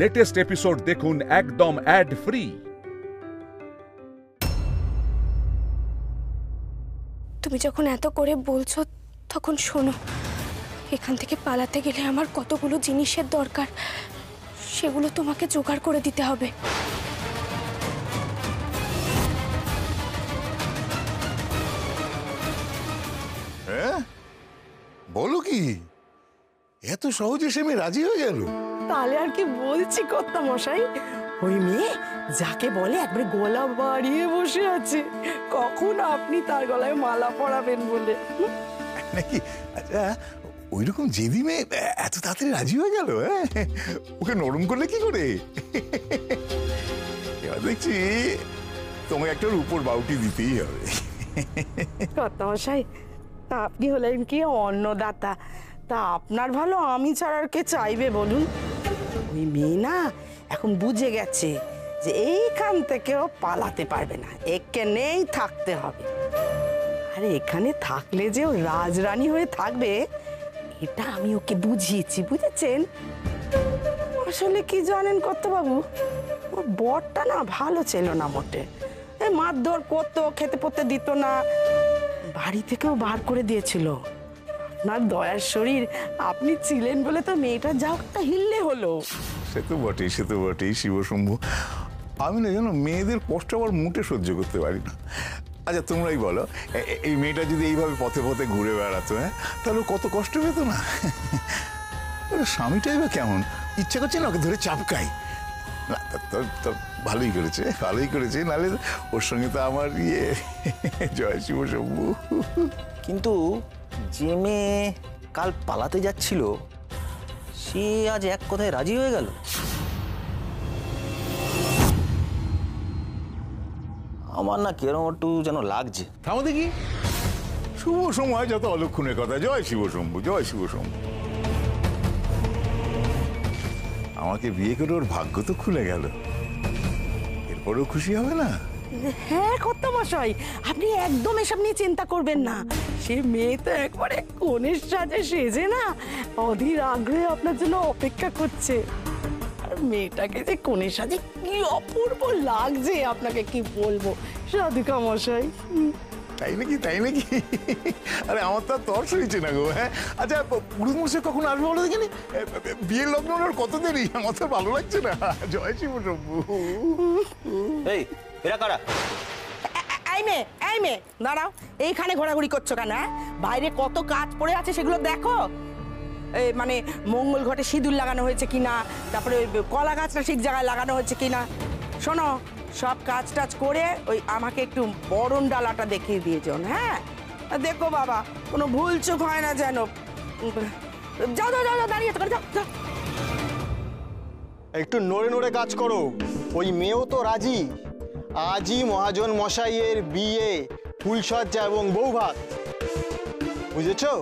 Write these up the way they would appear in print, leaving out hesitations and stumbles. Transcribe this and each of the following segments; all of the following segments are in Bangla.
লেটেস্ট এপিসোড দেখুন একদম অ্যাড ফ্রি। তুমি যখন এত করে বলছো তখন শোনো, এখান থেকে পালাতে গেলে আমার কতগুলো জিনিসের দরকার, সেগুলো তোমাকে জোগাড় করে দিতে হবে। হ্যাঁ, বলো কি, এত সহজে সে মেয়ে রাজি হয়ে গেল? তাহলে আর কি বলছি কর্তা মশাই, ওই মেয়ে যাকে বলে একবারে গলা বাড়িয়ে বসে আছে, কখন আপনি তার গলায় মালা পরাবেন বলে। নাকি? আচ্ছা, ওইরকম জেদি মেয়ে এত তাড়াতাড়ি রাজি হয়ে গেল? ওকে নরম করলে কি করে? এবার দেখছি তোমাকে একটা উপর বাউটি দিতেই হবে। কর্তা মশাই, তা আপনি হলেন কি অন্নদাতা, তা আপনার ভালো আমি ছাড়া আর কে চাইবে বলুন? ওই মেয়ে না এখন বুঝে গেছে যে এইখান থেকেও পালাতে পারবে না, এখানেই থাকতে হবে। আর এখানে থাকলে যে ও রাজরানী হয়ে থাকবে এটা আমি ওকে বুঝিয়েছি, বুঝেছেন? আসলে কি জানেন কর্তাবাবু, ওর বরটা না ভালো ছিল না মোটে, এই মারধর করতো, খেতে পড়তে দিত না, বাড়ি থেকেও বার করে দিয়েছিল। আপনার দয়ার শরীর, আপনি ছিলেন বলে তো মেয়েটা যাও একটা হিললে হলো। সে তো বটেই, সে তো বটেই শিবশম্ভু। আমি না জানো মেয়েদের কষ্ট আবার মোটে সহ্য করতে পারি না। আচ্ছা তোমরাই বলো, এই মেয়েটা যদি এইভাবে পথে পথে ঘুরে বেড়াতো, তাহলে কত কষ্ট পেত না? স্বামীটাই বা কেমন, ইচ্ছা করছে না ওকে ধরে চাপকাই। না তো ভালোই করেছে, ভালোই করেছে, নাহলে ওর সঙ্গে তো আমার জয় শিবশম্ভু। কিন্তু যে মেয়ে কাল পালাতে যাচ্ছিল সে আজ এক কথায় রাজি হয়ে গেল। আমার না কেরম একটু যেন লাগছে। থামো দেখি, শুভ সময় যত অলক্ষণের কথা। জয় শিবশম্ভু, জয় শিবশম্ভু। আমাকে বিয়ে করে ওর ভাগ্য তো খুলে গেল, এরপরেও খুশি হবে না? হ্যাঁ কর্তা মশাই, আপনি একদম এসব নিয়ে চিন্তা করবেন না। সে মেয়ে তো একবারে কনের সাজে সেজে না অধীর আগ্রহে আপনার জন্য অপেক্ষা করছে। আর মেয়েটাকে যে কনের সাজে কি অপূর্ব লাগছে আপনাকে কি বলবো সাধুকা মশাই। তাই নাকি? তাই নাকি? আরে আমার তো আর তর্স হয়েছে না গো। হ্যাঁ আচ্ছা, পুরুষ মশাই কখন আসবে বলো দেখিনি? বিয়ের লগ্ন ওর কত দেরি, আমার তো ভালো লাগছে না। জয় শিবশম্ভু। এই এরা কারা? এই মেয়ে দাঁড়াও, এইখানে ঘোরাঘুরি করছো কেন? বাইরে কত কাজ পড়ে আছে সেগুলো দেখো। মানে মঙ্গল ঘটে সিঁদুর লাগানো হয়েছে কিনা, তারপরে কলা গাছটা ঠিক জায়গায় লাগানো হয়েছে কিনা। শোনো, সব কাজ টাজ করে ওই আমাকে একটু বরণ ডালাটা দেখিয়ে দিয়ে যান। হ্যাঁ দেখো বাবা, কোনো ভুল চোখ হয় না যেন। যাও যাও যাও, দাঁড়িয়ে তো যাও যাও। একটু নড়ে নড়ে কাজ করো, ওই মেয়েও তো রাজি। আজই মহাজন মশাইয়ের বিয়ে, ফুলসজ্জা এবং বৌভাত, বুঝেছো?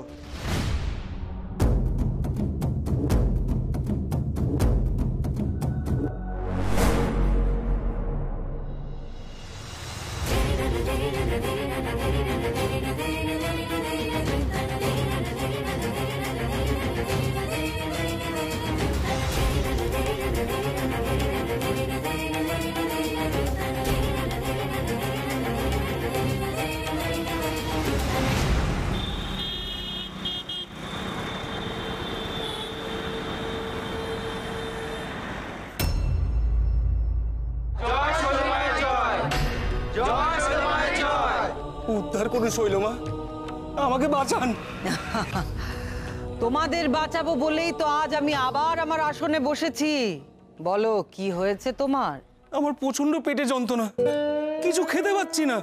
উদ্ধার করে শৈলমা, আমাকে বাঁচান। তোমাদের বাঁচাবো বলেই তো আজ আমি আবার আমার আসনে বসেছি। বলো কি হয়েছে তোমার? আমার প্রচন্ড পেটে যন্ত্রণা, কিছু খেতে পাচ্ছি না।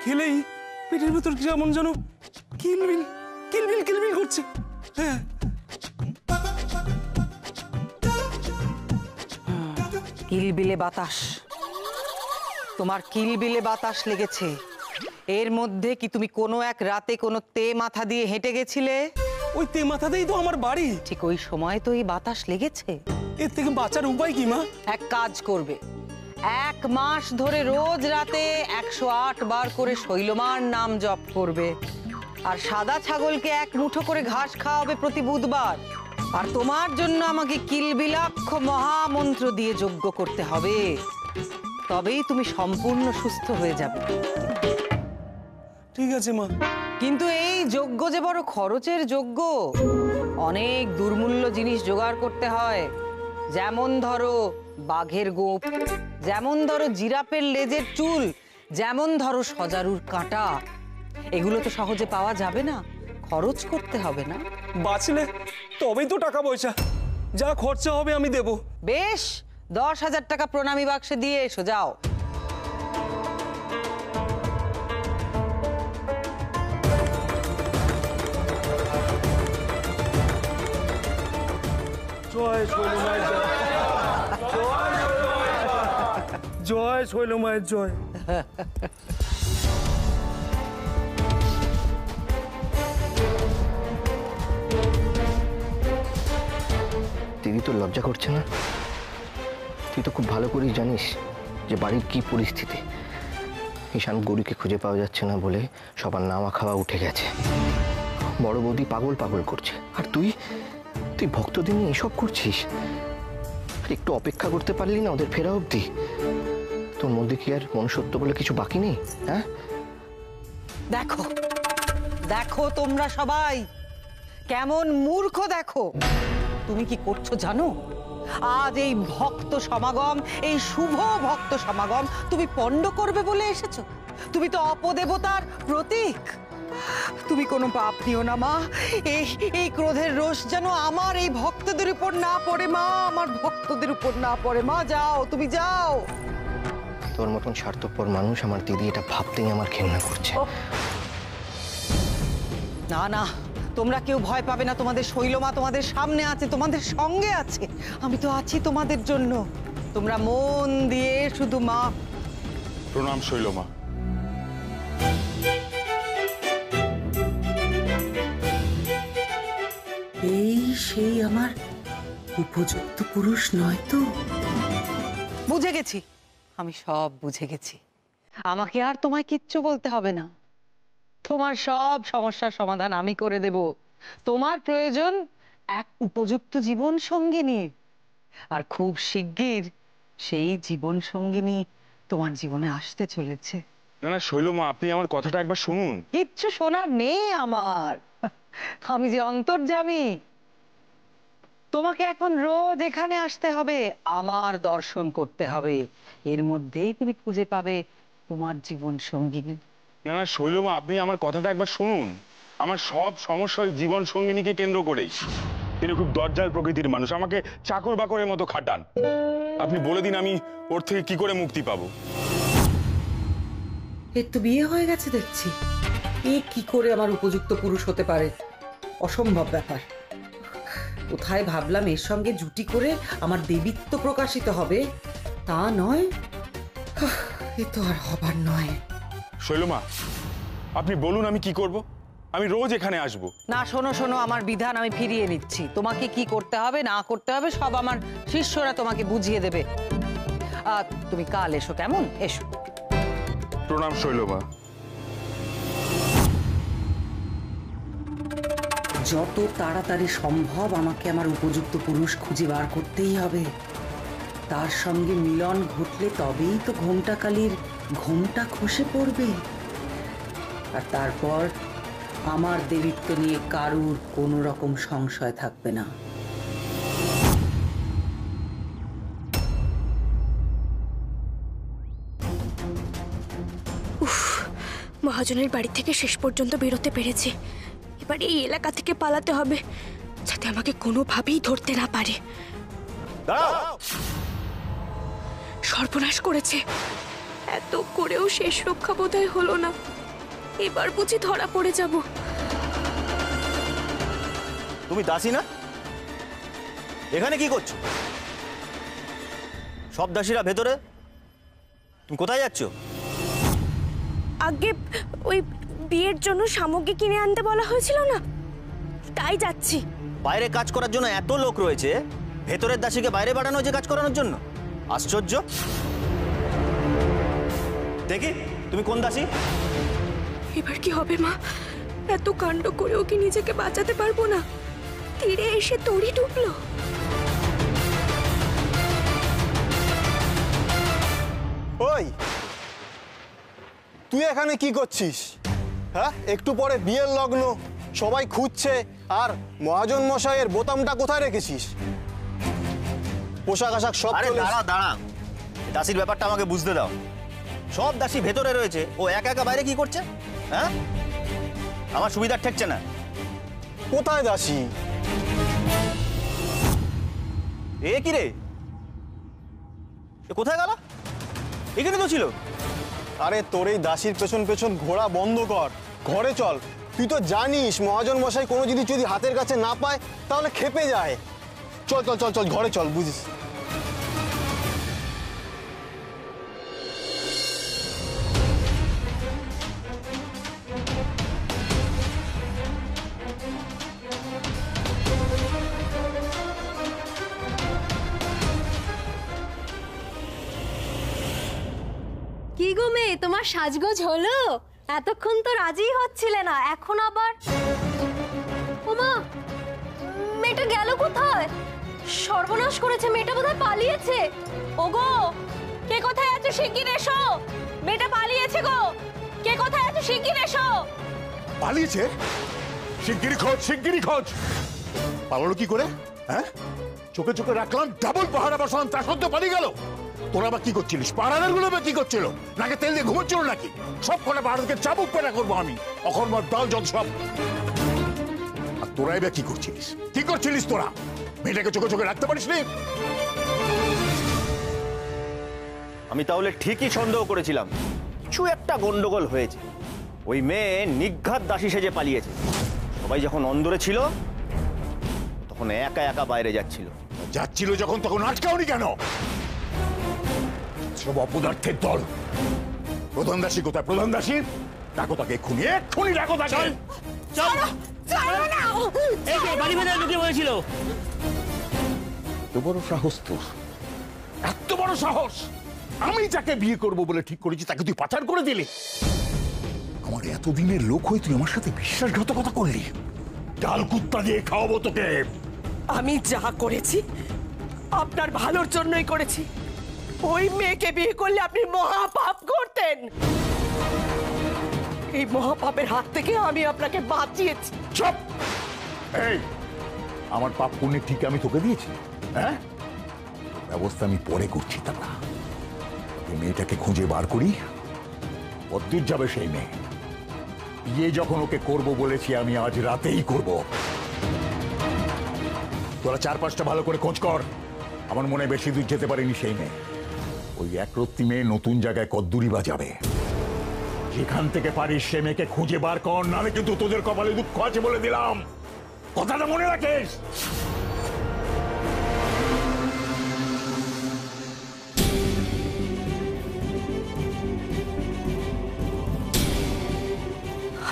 খেলেই পেটের ভেতর কেমন যেন কিলবিল কিলবিল কিলবিল করছে। হ্যাঁ, কিলবিলে বাতাস, তোমার কিলবিলে বাতাস লেগেছে। এর মধ্যে কি তুমি কোনো এক রাতে কোনো তে মাথা দিয়ে হেঁটে গেছিলে? ওই তে মাথাতেই তো আমার বাড়ি। ঠিক ওই সময় তো এই বাতাস লেগেছে। এর থেকে বাঁচার উপায় কি মা? এক কাজ করবে, 1 মাস ধরে রোজ রাতে 108 বার করে শৈলমার নাম জপ করবে। আর সাদা ছাগলকে 1 মুঠো করে ঘাস খাওয়াবে প্রতি বুধবার। আর তোমার জন্য আমাকে কিলবিলাক্ষ মহামন্ত্র দিয়ে যজ্ঞ করতে হবে, তবেই তুমি সম্পূর্ণ সুস্থ হয়ে যাবে। ঠিক আছে মা। কিন্তু এই যজ্ঞ যে বড় খরচের যজ্ঞ, অনেক দুর্মূল্য জিনিস জোগাড় করতে হয়। যেমন ধরো বাঘের গোঁফ, যেমন ধরো জিরাফের লেজের চুল, যেমন ধরো সজারুর কাঁটা। এগুলো তো সহজে পাওয়া যাবে না, খরচ করতে হবে না? বাঁচলে তবেই তো টাকা পয়সা, যা খরচা হবে আমি দেব। বেশ, 10,000 টাকা প্রণামী বাক্সে দিয়ে এসো, যাও। জয় শৈল মায়ের জয়, জয় শৈল মায়ের জয়। দিদি তো লজ্জা করছে না? তুই তো খুব ভালো করেই জানিস যে বাড়ির কি পরিস্থিতি। ঈশান গৌরীকে খুঁজে পাওয়া যাচ্ছে না বলে সবার নাওয়া খাওয়া উঠে গেছে। বড় বৌদি পাগল পাগল করছে, আর তুই ভক্তদের নিয়ে এসব করছিস। আর একটু অপেক্ষা করতে পারলি না ওদের ফেরা অবধি? তোর মধ্যে কি আর মনুষ্যত্ব বলে কিছু বাকি নেই? হ্যাঁ, দেখো দেখো তোমরা সবাই কেমন মূর্খ। দেখো তুমি কি করছো জানো? আজ এই ভক্ত সমাগম, এই শুভ ভক্ত সমাগম তুমি পণ্ড করবে বলে এসেছো? তুমি তো অপদেবতার প্রতীক। তুমি কোনো পাপ নিও না মা। এই ক্রোধের রোষ যেন আমার এই ভক্তদের উপর না পড়ে মা, আমার ভক্তদের উপর না পড়ে মা। যাও, তুমি যাও। তোর মতন স্বার্থপর মানুষ আমার দিদি, এটা ভাবতেই আমার ঘেন্না করছে। না না, তোমরা কেউ ভয় পাবে না। তোমাদের শৈলমা তোমাদের সামনে আছে, তোমাদের সঙ্গে আছে। আমি তো আছি তোমাদের জন্য। তোমরা মন দিয়ে শুধু মা। প্রণাম শৈলমা। এই সেই আমার উপযুক্ত পুরুষ নয় তো? বুঝে গেছি, আমি সব বুঝে গেছি। আমাকে আর তোমায় কিচ্ছু বলতে হবে না। তোমার সব সমস্যার সমাধান আমি করে দেব। তোমার প্রয়োজন এক উপযুক্ত জীবন সঙ্গিনী, আর খুব শিগগির সেই জীবন সঙ্গিনী তোমার জীবনে আসতে চলেছে। না না শৈলমা, আপনি আমার কথাটা একবার শুনুন। কিচ্ছু শোনার নেই আমার। আমি যে অন্তর্যামী। তোমাকে এখন রোজ এখানে আসতে হবে, আমার দর্শন করতে হবে। এর মধ্যেই তুমি খুঁজে পাবে তোমার জীবন সঙ্গিনী। না না শৈলমা, আপনি আমার কথাটা একবার শুনুন। আমার সব সমস্যা জীবন সঙ্গিনীকে কেন্দ্র করেই। তিনি খুব দরজাল প্রকৃতির মানুষ, আমাকে চাকর বাকরের মতো খাটান। আপনি বলে দিন আমি ওর থেকে কি করে মুক্তি পাবো। এর তো বিয়ে হয়ে গেছে দেখছি। এ কি করে আমার উপযুক্ত পুরুষ হতে পারে? অসম্ভব ব্যাপার। কোথায় ভাবলাম এর সঙ্গে জুটি করে আমার দেবীত্ব প্রকাশিত হবে, তা নয়। এ তো আর হবার নয়। শৈলমা, আপনি বলুন আমি কি করব? আমি রোজ এখানে আসব। না, শোনো শোনো, আমার বিধান আমি ফিরিয়ে নিচ্ছি। তোমাকে কি করতে হবে না করতে হবে সব আমার শিষ্যরা তোমাকে বুঝিয়ে দেবে। তুমি কাল এসো, কেমন? এসো। প্রণাম শৈলমা। যত তাড়াতাড়ি সম্ভব আমাকে আমার উপযুক্ত পুরুষ খুঁজে বার করতেই হবে। তার সঙ্গে মিলন ঘটলে তবেই তো ঘোমটাকালীর ঘোমটা খসে পড়বে। আর তারপর আমার দেবীত্ব নিয়ে কারুর কোনো রকম সংশয় থাকবে না। মহাজনের বাড়ি থেকে শেষ পর্যন্ত বেরোতে পেরেছি। এবার এই এলাকা থেকে পালাতে হবে, যাতে আমাকে কোনোভাবেই ধরতে না পারে। সর্বনাশ করেছে, এত করেও শেষ রক্ষা বোধহয় হলো না। এবার বুঝি ধরা পড়ে যাব। তুমি দাসী না? এখানে কি করছো? সব দাসীরা ভেতরে, তুমি কোথায় যাচ্ছ? আগে ওই বিয়ের জন্য সামগ্রী কিনে আনতে বলা হয়েছিল না, তাই যাচ্ছি। বাইরে কাজ করার জন্য এত লোক রয়েছে, ভেতরের দাসীকে বাইরে পাঠানো হয়েছে কাজ করানোর জন্য? আশ্চর্য। দেখি তুমি কোন দাসী? এবার কি হবে মা? এত কাণ্ড করেও কি নিজেকে বাঁচাতে পারবো না? তীরে এসে তরি ডুবলো। ওই তুই এখানে কি করছিস? হ্যাঁ, একটু পরে বিয়ের লগ্ন, সবাই খুঁজছে, আর মহাজন মশাইয়ের বোতামটা কোথায় রেখেছিস? পোশাক আশাক সব। আরে দাঁড়া দাঁড়া, দাসির ব্যাপারটা আমাকে বুঝতে দাও। সব দাসী ভেতরে রয়েছে, ও একা একা বাইরে কি করছে? হ্যাঁ, আমার সুবিধা ঠেকছে না। কোথায় দাসী? এ কি রে, কোথায় গেল? এখানে তো ছিল। আরে তোর এই দাসীর পেছন পেছন ঘোড়া বন্ধ কর, ঘরে চল। তুই তো জানিস মহাজন মশাই কোনো জিনিস যদি হাতের কাছে না পায় তাহলে খেপে যায়। চল চল চল চল, ঘরে চল, বুঝিস। কি গো মেয়ে, তোমার সাজগোজ হলো? এতক্ষণ তো রাজি হচ্ছিলে না, এখন আবার? ওমা, মেয়েটা গেল কোথায়? সর্বনাশ করেছে, মেয়েটা বোধহয় পালিয়েছে। ওগো, কে কোথায় আছে শিগগির এসো, মেয়েটা পালিয়েছে গো। কে কোথায় আছে শিগগির এসো। পালিয়েছে? শিগগিরই খোঁজ, শিগগিরই খোঁজ। পালালো কি করে? হ্যাঁ, চোখে চোখে রাখলাম, ডাবল পাহারা বসালাম, তার সত্ত্বেও পালিয়ে গেল। তোরা বা কি করছিলিস? পাহারাদার গুলো বা কি করছিল? নাকি তেল দিয়ে ঘুমোচ্ছিল নাকি? সব কটা পাহারাদারকে চাবুক পেটা করবো আমি, অকর্মার দল যত সব। আর তোরাই বা কি করছিলিস? কি করছিলিস তোরা? মেয়েটাকে চোখে চোখে রাখতে পারিস নি? আমি তাহলে ঠিকই সন্দেহ করেছিলাম কিছু একটা গন্ডগোল হয়েছে। ওই মেয়ে নিঘাত দাসী সেজে পালিয়েছে। সবাই যখন অন্দরে ছিল তখন একা একা বাইরে যাচ্ছিল। যাচ্ছিল যখন, তখন আটকাওনি কেন? সব অপদার্থের দল। প্রধান দাসী কোথায়? প্রধান দাসী ডাকো তাকে, এক্ষুনি এক্ষুনি ডাকো তাকে। বাড়ি ভেতরে ঢুকে বলেছিল। এত বড় সাহস তোর, এত বড় সাহস! আমি যাকে বিয়ে করব বলে ঠিক করেছি তাকে তুই পাচার করে দিলি। আমার এতদিনের লোক হয়ে তুই আমার সাথে বিশ্বাসঘাতকতা করলি। ডাল কুত্তা দিয়ে খাওয়াবো তোকে। আমি যা করেছি আপনার ভালোর জন্যই করেছি। ওই মেয়েকে বিয়ে করলে আপনি মহাপাপ করতেন। এই মহাপাপের হাত থেকে আমি আপনাকে বাঁচিয়েছি। চুপ! এই, আমার পাপ পুণ্যের ঠিক আমি তোকে দিয়েছি? হ্যাঁ, ব্যবস্থা আমি পরে করছি। তারা এই মেয়েটাকে খুঁজে বার করি। কদ্দূর যাবে সেই মেয়ে? বিয়ে যখন ওকে করব বলেছি আমি, আজ রাতেই করব। তোরা 4-5টা ভালো করে খোঁজ কর। আমার মনে বেশি দূর যেতে পারেনি সেই মেয়ে। ওই একরত্তি মেয়ে নতুন জায়গায় কদ্দুরি বাজাবে। যেখান থেকে পারিস সে মেয়েকে খুঁজে বার কর, নাহলে কিন্তু তোদের কপালে দুঃখ আছে বলে দিলাম। কথাটা মনে রাখিস।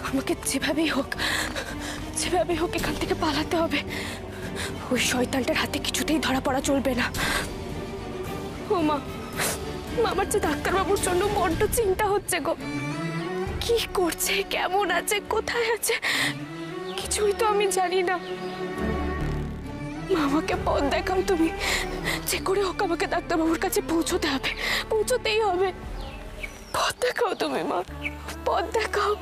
আমাকে যেভাবেই হোক এখান থেকে পালাতে হবে। ওই শয়তানটার হাতে কিছুতেই ধরা পড়া চলবে না। ও মা, আমার যে ডাক্তারবাবুর জন্য বড্ড চিন্তা হচ্ছে গো। কি করছে, কেমন আছে, কোথায় আছে, কিছুই তো আমি জানি না। মা, আমাকে পথ দেখাও তুমি। যে করে হোক আমাকে ডাক্তারবাবুর কাছে পৌঁছতে হবে, পৌঁছতেই হবে। পথ দেখাও তুমি মা, পথ দেখাও।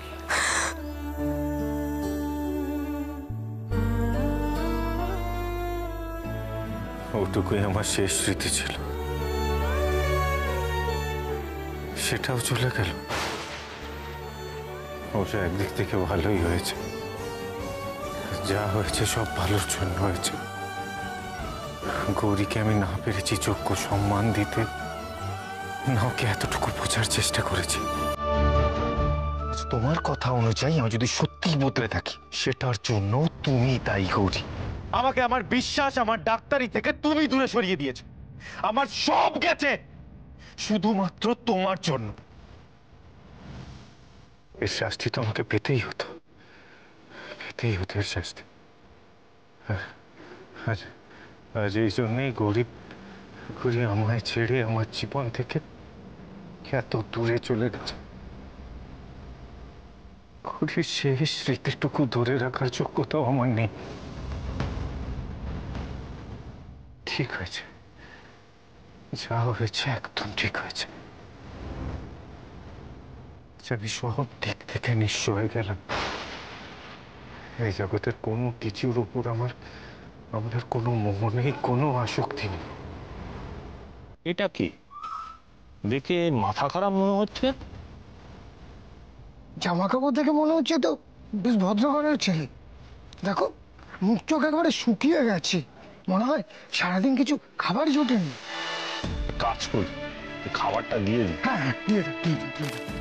ওটুকুই আমার শেষ স্মৃতি ছিল, সেটাও চলে গেল। ওটা একদিক থেকে ভালোই হয়েছে, যা হয়েছে সব ভালোর জন্য হয়েছে। গৌরীকে আমি না পেরেছি যোগ্য সম্মান দিতে, না ওকে এতটুকু বোঝার চেষ্টা করেছি। তোমার কথা অনুযায়ী আমি যদি সত্যিই বদলে থাকি, সেটার জন্য তুমি দায়ী গৌরী। আমাকে আমার বিশ্বাস, আমার ডাক্তারি থেকে তুমি দূরে সরিয়ে দিয়েছো। আমার সব গেছে শুধুমাত্র তোমার জন্য। এর শাস্তি তো আমাকে পেতেই হতো, এর শাস্তি। আজ এই জন্যই গরিব আমায় ছেড়ে আমার জীবন থেকে এত দূরে চলে গেছে। গরিব শেষ স্মৃতিটুকু ধরে রাখার যোগ্যতাও আমার নেই। ঠিক হয়েছে, যা হয়েছে একদম ঠিক হয়েছে। আমি সব দিক থেকে নিঃস্ব হয়ে গেলাম। এই জগতের কোনো কিছুর উপর আমাদের কোনো মোহ নেই, কোনো আসক্তি নেই। এটা কি দেখে মাথা খারাপ মনে হচ্ছে? জামা কাপড় দেখে মনে হচ্ছে তো বেশ ভদ্র ঘরের ছেলে। দেখো মুখ চোখ একেবারে শুকিয়ে গেছে, মনে হয় সারাদিন কিছু খাবার জোটেনি। কাজ করি, খাবারটা দিয়ে দিই। হ্যাঁ হ্যাঁ, দিয়ে দাও, দিয়ে দাও, দিয়ে দাও।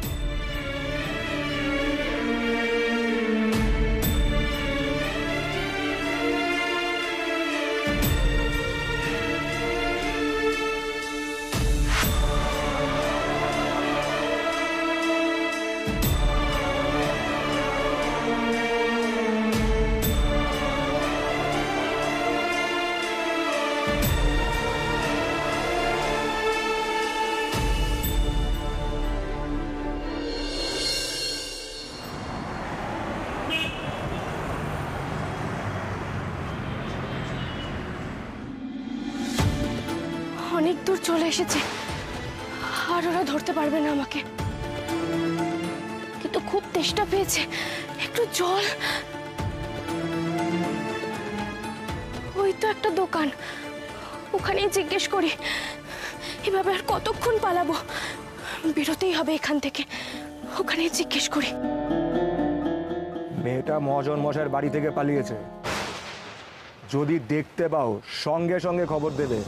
অনেক দূর চলে এসেছে, আর ওরা ধরতে পারবে না আমাকে। কিন্তু খুব তেষ্টা পেয়েছে, একটু জল। ওই তো একটা দোকান, ওখানেই জিজ্ঞেস করি। এভাবে আর কতক্ষণ পালাবো? বেরোতেই হবে এখান থেকে, ওখানেই জিজ্ঞেস করি। মেয়েটা মহাজন মশাইয়ের বাড়ি থেকে পালিয়েছে। যদি দেখতে পাও সঙ্গে সঙ্গে খবর দেবে।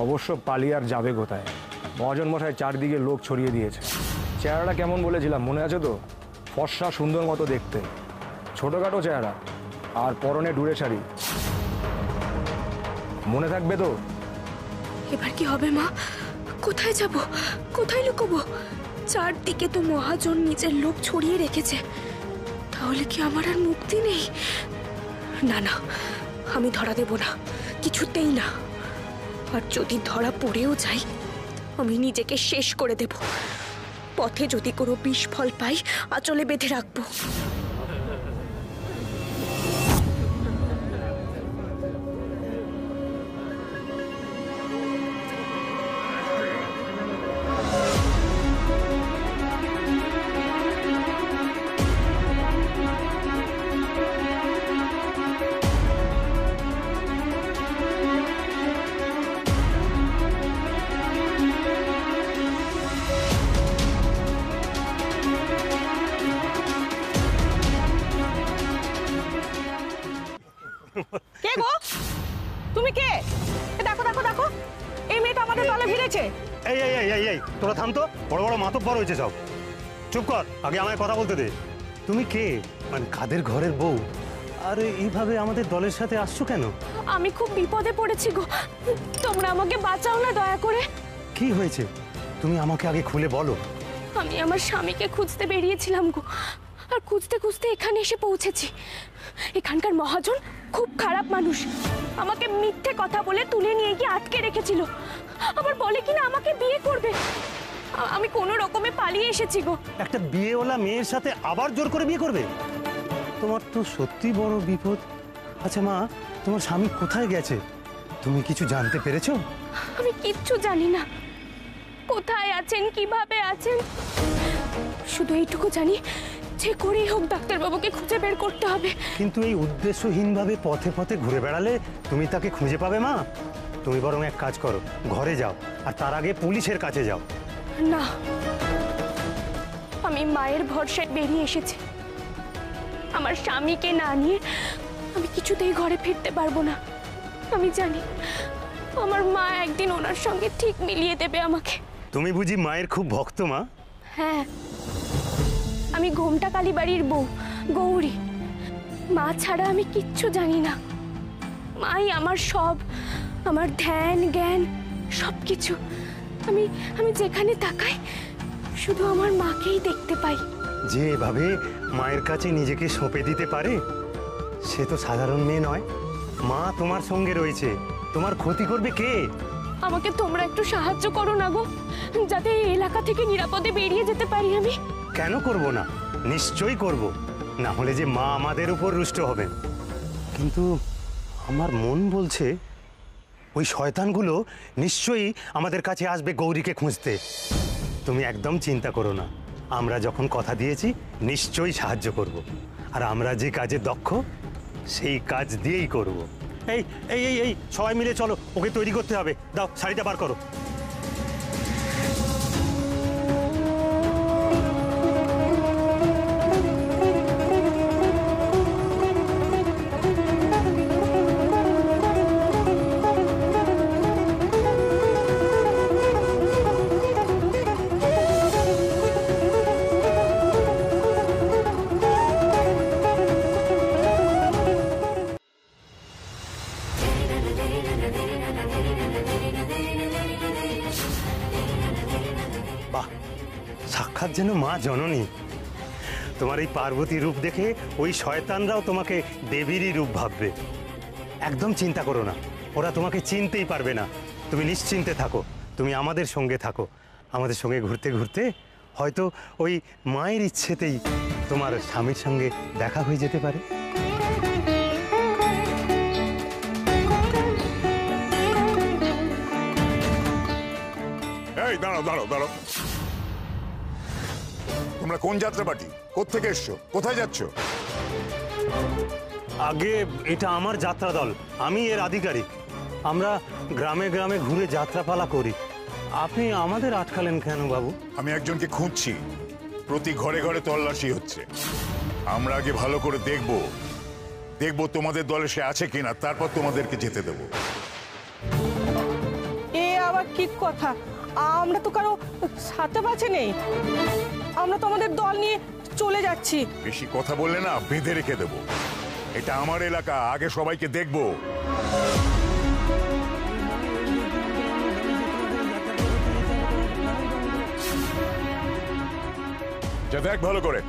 অবশ্য পালিয়ে আর যাবে কোথায়? মহাজন মশাই চারদিকে লোক ছড়িয়ে দিয়েছে। চেহারাটা কেমন বলেছিলাম মনে আছে তো? ফর্সা সুন্দর মতো দেখতে, ছোটখাটো চেহারা, আর পরনে ডুরে শাড়ি। মনে থাকবে তো? এবার কি হবে মা? কোথায় যাব, কোথায় লুকোবো? চারদিকে তো মহাজন নিজের লোক ছড়িয়ে রেখেছে। তাহলে কি আমার আর মুক্তি নেই? না না, আমি ধরা দেব না, কিছুতেই না। আর যদি ধরা পড়েও যাই, আমি নিজেকে শেষ করে দেব। পথে যদি কোনো বিষ ফল পাই, আঁচলে বেঁধে রাখবো। কে গো? তুমি কে? দেখো দেখো দেখো, এই মেয়েটা আমাদের দলে ভিড়েছে। এই এই এই এই এই তোরা থাম তো, বড় বড় মাতব্বর হয়েছে সব। চুপ কর, আগে আমায় কথা বলতে দে। তুমি কে? মানে কাদের ঘরের বউ? আর এইভাবে আমাদের দলের সাথে আসছো কেন? আমি খুব বিপদে পড়েছি গো, তোমরা আমাকে বাঁচাও না দয়া করে। কি হয়েছে তুমি আমাকে আগে খুলে বলো। আমি আমার স্বামীকে খুঁজতে বেরিয়েছিলাম গো, আর খুঁজতে খুঁজতে এখানে এসে পৌঁছেছি। এখানকার মহাজন খুব খারাপ মানুষ, আমাকে মিথ্যে কথা বলে তুলে নিয়ে গিয়ে আটকে রেখেছিল। আবার বলে কিনা আমাকে বিয়ে করবে। আমি কোনো রকমে পালিয়ে এসেছি গো। একটা বিয়েওয়ালা মেয়ের সাথে আবার জোর করে বিয়ে করবে? তোমার তো সত্যি বড় বিপদ। আচ্ছা মা, তোমার স্বামী কোথায় গেছে? তুমি কিছু জানতে পেরেছো? আমি কিচ্ছু জানি না, কোথায় আছেন, কিভাবে আছেন। শুধু এইটুকু জানি, যে করেই হোক ডাক্তারবাবুকে খুঁজে বের করতে হবে। কিন্তু এই উদ্দেশ্যহীনভাবে পথে পথে ঘুরে বেড়ালে তুমি তাকে খুঁজে পাবে মা? তুমি বরং এক কাজ করো, ঘরে যাও, আর তার আগে পুলিশের কাছে যাও। না, আমি মায়ের ভরসায় বেরিয়ে এসেছি। আমার স্বামীকে না নিয়ে আমি কিছুতেই ঘরে ফিরতে পারবো না। আমি জানি আমার মা একদিন ওনার সঙ্গে ঠিক মিলিয়ে দেবে আমাকে। তুমি বুঝি মায়ের খুব ভক্ত মা? হ্যাঁ, আমি ঘোমটা কালী বাড়ির বউ গৌরী। মা ছাড়া আমি কিচ্ছু জানি না। মাই আমার সব, আমার ধ্যান জ্ঞান সবকিছু। আমি যেখানে তাকাই শুধু আমার মাকেই দেখতে পাই। যে এভাবে মায়ের কাছে নিজেকে সঁপে দিতে পারে সে তো সাধারণ মেয়ে নয়। মা তোমার সঙ্গে রয়েছে, তোমার ক্ষতি করবে কে? আমাকে তোমরা একটু সাহায্য করো না গো, যাতে এই এলাকা থেকে নিরাপদে বেরিয়ে যেতে পারি আমি। কেন করব না, নিশ্চয়ই করব। না হলে যে মা আমাদের উপর রুষ্ট হবেন। কিন্তু আমার মন বলছে ওই শয়তানগুলো নিশ্চয়ই আমাদের কাছে আসবে গৌরীকে খুঁজতে। তুমি একদম চিন্তা করো না, আমরা যখন কথা দিয়েছি নিশ্চয়ই সাহায্য করব। আর আমরা যে কাজে দক্ষ সেই কাজ দিয়েই করব। এই এই এই এই সবাই মিলে চলো, ওকে তৈরি করতে হবে। দাও, শাড়িটা বার করো। সাক্ষাৎ যেন মা জননী। তোমার এই পার্বতী রূপ দেখে ওই শয়তানরাও তোমাকে দেবীরই রূপ ভাববে। একদম চিন্তা করো না, ওরা তোমাকে চিনতেই পারবে না। তুমি নিশ্চিন্তে থাকো, তুমি আমাদের সঙ্গে থাকো। আমাদের সঙ্গে ঘুরতে ঘুরতে হয়তো ওই মায়ের ইচ্ছেতেই তোমার স্বামীর সঙ্গে দেখা হয়ে যেতে পারে। এই দাঁড়াও দাঁড়াও দাঁড়াও, তোমরা কোন যাত্রা পার্টি? কোত্থেকে এসছো? কোথায় যাচ্ছ? আগে এটা আমার যাত্রা দল, আমি এর আধিকারিক। আমরা গ্রামে গ্রামে ঘুরে যাত্রাপালা করি। আপনি আমাদের আটকালেন কেন বাবু? আমি একজনকে খুঁজছি, প্রতি ঘরে ঘরে তল্লাশি হচ্ছে। আমরা আগে ভালো করে দেখবো তোমাদের দলে সে আছে কিনা, তারপর তোমাদেরকে যেতে দেবো। এ আবার কি কথা? আমরা তো কারো সাথে পাচ্ছে নেই, আমরা তো আমাদের দল নিয়ে চলে যাচ্ছি। বেশি কথা বললে না বেঁধে রেখে দেবো। এটা আমার এলাকা, আগে সবাইকে দেখবো। দেখ ভালো করে।